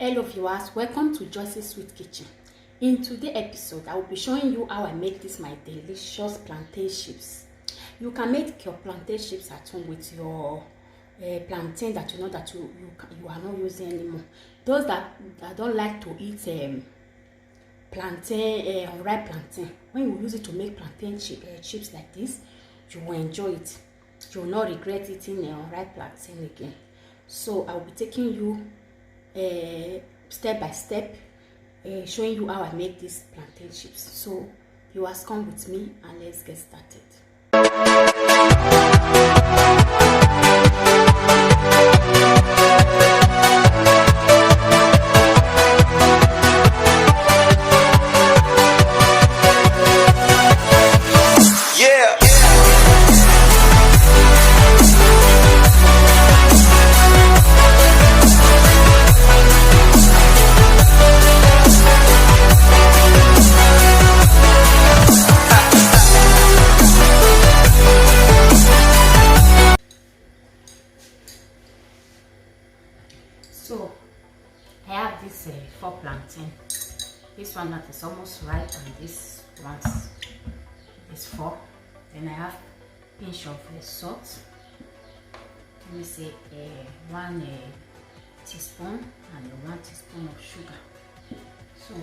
Hello viewers, welcome to Joyce's Sweet Kitchen. In today's episode, I will be showing you how I make this my delicious plantain chips. You can make your plantain chips at home with your plantain that you know that you are not using anymore. Those that don't like to eat plantain, unripe plantain, when you use it to make plantain chips like this, you will enjoy it. You will not regret eating unripe plantain again. So I will be taking you step by step, showing you how I make these plantain chips. So viewers, come with me and let's get started. So I have this 4 plantain. This one that is almost ripe and this one is 4. Then I have pinch of salt. Let me say 1 teaspoon and 1 teaspoon of sugar. So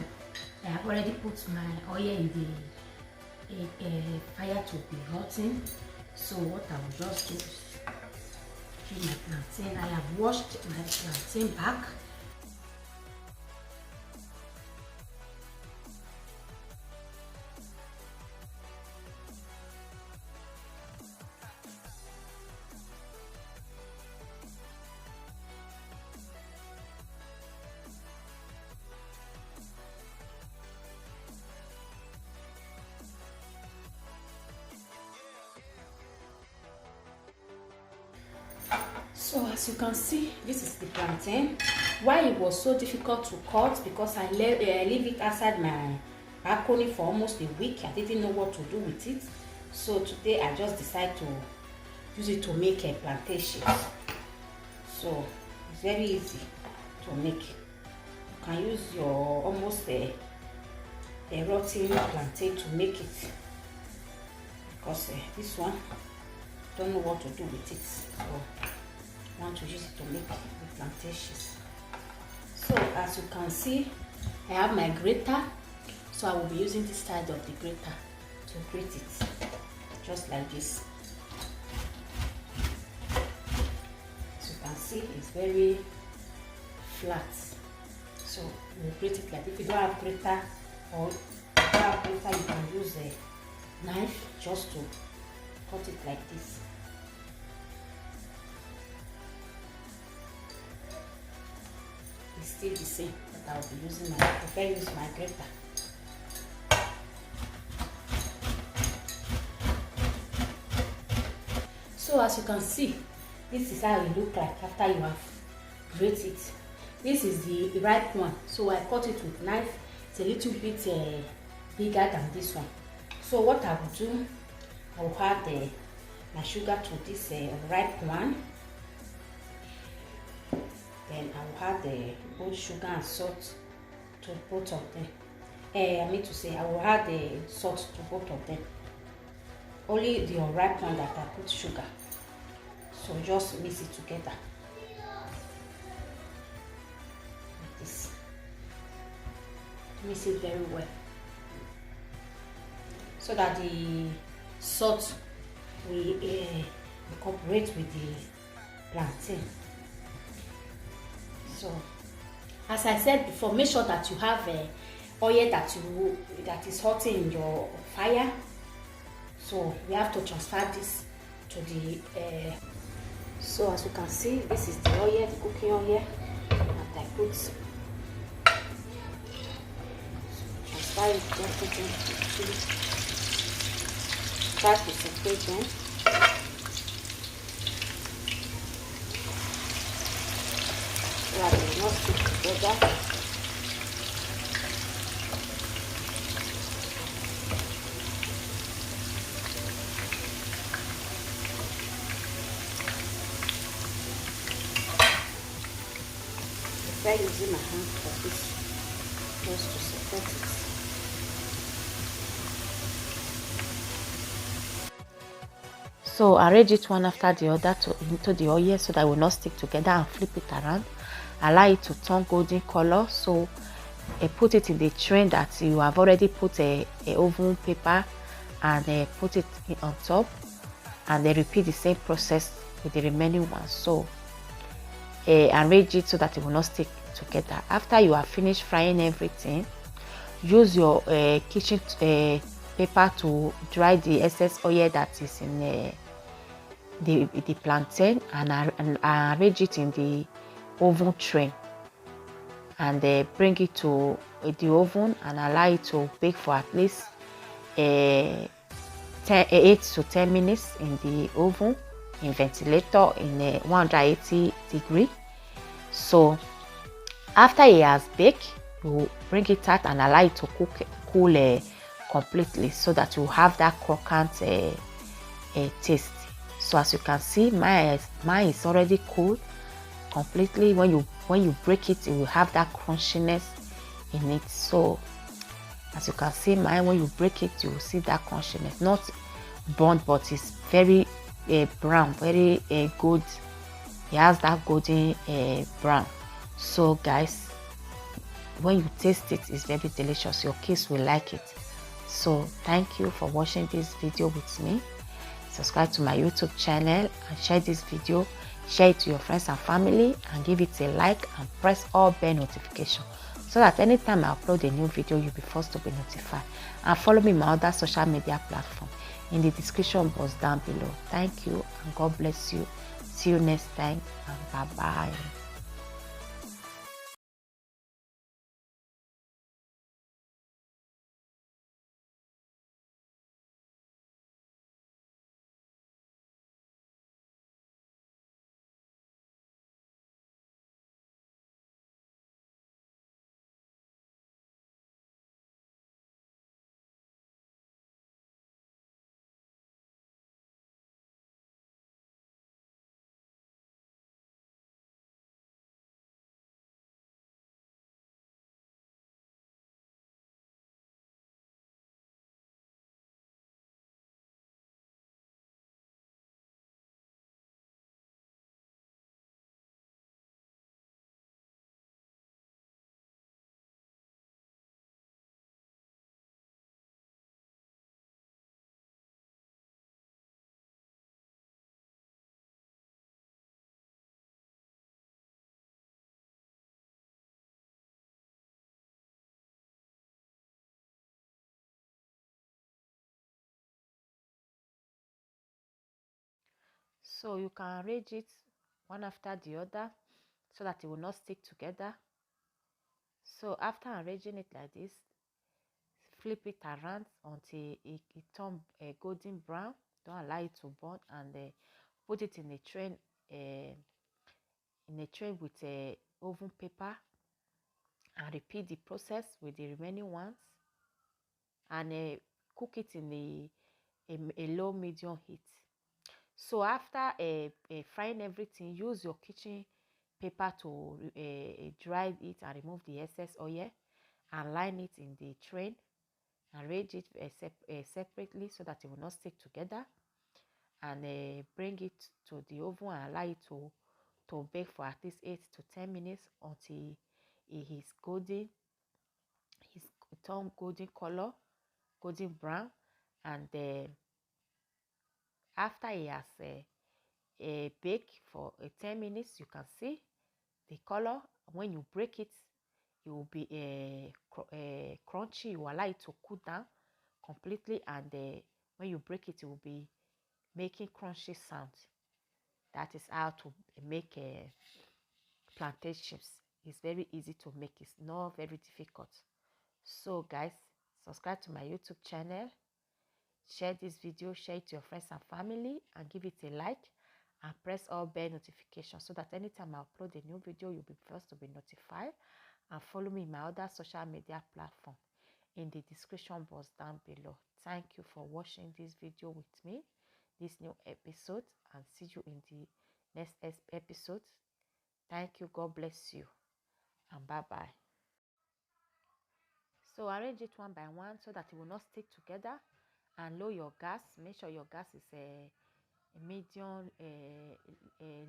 I have already put my oil in the fire to be rotting. So what I will just do is my plantain. I have washed my plantain back. So as you can see, this is the plantain. Why it was so difficult to cut, because I leave it outside my balcony for almost a week. I didn't know what to do with it. So today I just decided to use it to make a plantain chips. So it's very easy to make. You can use your almost a rotten plantain to make it, because this one don't know what to do with it. So I want to use it to make the plantain chips. So as you can see, I have my grater. So I will be using this side of the grater to grate it, just like this. As you can see, it's very flat. So you grate it like this. If you don't have grater, or if you don't have grater, you can use a knife just to cut it like this. It's still the same, but I will be using I prefer use my grater. So as you can see, this is how it looks like after you have grated it. This is the ripe one, so I cut it with knife. It's a little bit bigger than this one. So what I will do, I will add my sugar to this ripe one. Then I will add both sugar and salt to both of them. I mean to say, I will add the salt to both of them. Only the unripe one that I put sugar. So just mix it together like this. Mix it very well, so that the salt will incorporate with the plantain. So, as I said before, make sure that you have oil that is hot in your fire. So we have to transfer this to the. So as you can see, this is the oil, the cooking oil, and I put. So transfer it gently to start to separate them. So that they will not stick together. try using my hand for this just to support it. So arrange it one after the other into the oil so that it will not stick together, and flip it around. Allow it to turn golden color. So put it in the tray that you have already put a oven paper, and put it on top, and then repeat the same process with the remaining ones. So arrange it so that it will not stick together. After you have finished frying everything, use your kitchen paper to dry the excess oil that is in the plantain, and arrange it in the oven tray, and bring it to the oven and allow it to bake for at least 8 to 10 minutes in the oven in ventilator in 180 degree. So after it has baked, you bring it out and allow it to cool completely, so that you have that croquant taste. So as you can see, mine is already cool completely. When you break it, it will have that crunchiness in it. So as you can see, mine, when you break it, you will see that crunchiness, not burnt, but it's very brown, very good. It has that golden brown. So guys, when you taste it, it's very delicious. Your kids will like it. So thank you for watching this video with me. Subscribe to my YouTube channel and share this video. Share it to your friends and family, and give it a like, and press all bell notification so that anytime I upload a new video, you'll be first to be notified. And follow me on my other social media platform in the description box down below. Thank you, and God bless you. See you next time, and bye bye. So you can arrange it one after the other so that it will not stick together. So after arranging it like this, flip it around until it turns golden brown. Don't allow it to burn, and put it in a tray with oven paper, and repeat the process with the remaining ones, and cook it in a low medium heat. So after frying everything, use your kitchen paper to dry it and remove the excess oil, and line it in the tray. Arrange it separately so that it will not stick together, and bring it to the oven and allow it to bake for at least 8 to 10 minutes until it is golden. It's turn golden color, golden brown, and after it has bake for 10 minutes, you can see the color. When you break it, it will be crunchy. You allow it to cool down completely, and when you break it, it will be making crunchy sound. That is how to make plantain chips. It's very easy to make. It's not very difficult. So guys, subscribe to my YouTube channel, share this video, share it to your friends and family, and give it a like, and press all bell notifications so that anytime I upload a new video, you'll be first to be notified. And follow me in my other social media platform in the description box down below. Thank you for watching this video with me, this new episode, and see you in the next episode. Thank you. God bless you. and bye bye. So arrange it one by one so that it will not stick together, and lower your gas. Make sure your gas is a medium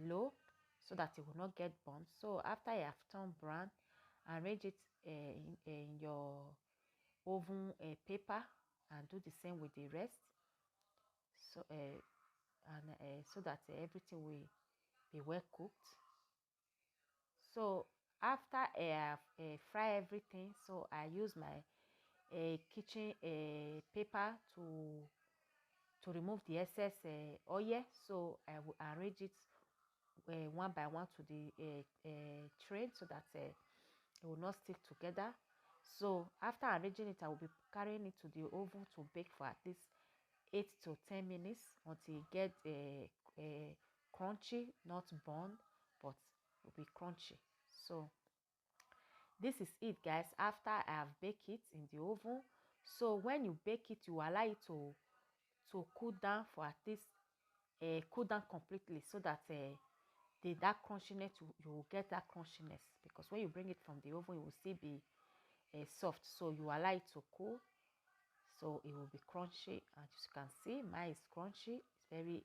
low so that it will not get burnt. So after you have turned brown, arrange it in your oven paper and do the same with the rest. So so that everything will be well cooked. So after I have fry everything, so I use my kitchen paper to remove the excess oil. So I will arrange it one by one to the tray so that it will not stick together. So after arranging it, I will be carrying it to the oven to bake for at least 8 to 10 minutes until it gets crunchy, not burned, but will be crunchy. So this is it, guys, after I have baked it in the oven. So when you bake it, you allow it to cool down for at least cool down completely, so that that crunchiness, you will get that crunchiness, because when you bring it from the oven it will still be soft. So you allow it to cool, so it will be crunchy. And as you can see, mine is crunchy. It's very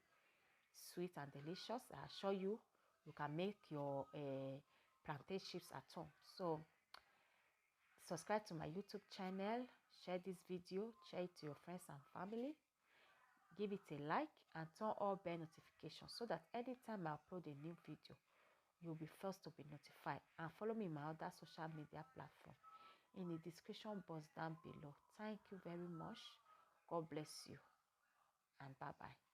sweet and delicious. I assure you, you can make your plantain chips at home. So subscribe to my YouTube channel, share this video, share it to your friends and family, give it a like, and turn on bell notifications so that anytime I upload a new video, you'll be first to be notified. And follow me in my other social media platform in the description box down below. Thank you very much. God bless you, and bye bye.